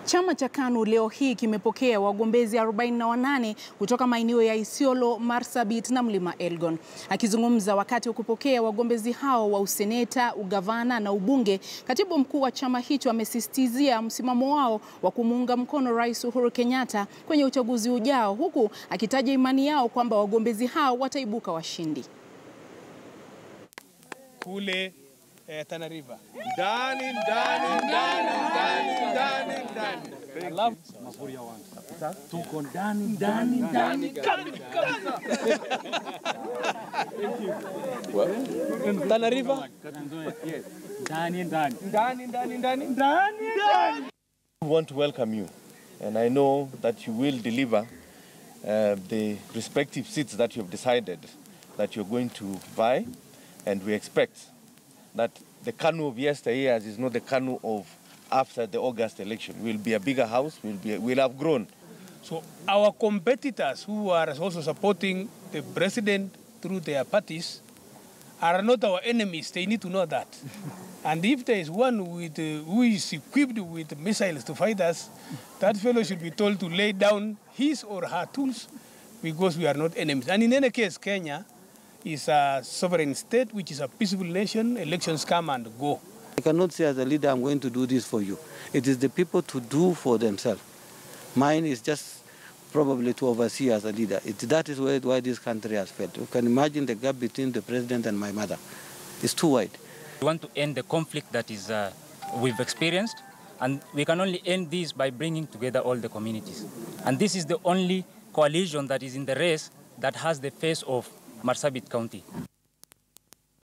Chama cha KANU leo hii kimepokea wagombezi 48 kutoka maeneo ya Isiolo, Marsabit na mlima Elgon. Akizungumza wakati wa kupokea wagombezi hao wa usenata, ugavana na ubunge, katibu mkuu wa chama hicho amesisistizia msimamo wao wa kumuunga mkono rais Uhuru Kenyatta kwenye uchaguzi ujao, huku akitaja imani yao kwamba wagombezi hao wataibuka washindi. Kule Tana River. Tuko ndani. Tana River? I want to welcome you, and I know that you will deliver the respective seats that you have decided that you're going to vie, and we expect that the KANU of yesteryears is not the KANU of after the August election. We'll be a bigger house, we'll have grown. So our competitors who are also supporting the president through their parties are not our enemies. They need to know that. And if there is one who is equipped with missiles to fight us, that fellow should be told to lay down his or her tools, because we are not enemies. And in any case, Kenya is a sovereign state, which is a peaceful nation. Elections come and go. I cannot say as a leader, I'm going to do this for you. It is the people to do for themselves. Mine is just probably to oversee as a leader. That is why this country has failed. You can imagine the gap between the president and my mother. It's too wide. We want to end the conflict that we've experienced, and we can only end this by bringing together all the communities. And this is the only coalition that is in the race that has the face of Marsabit County.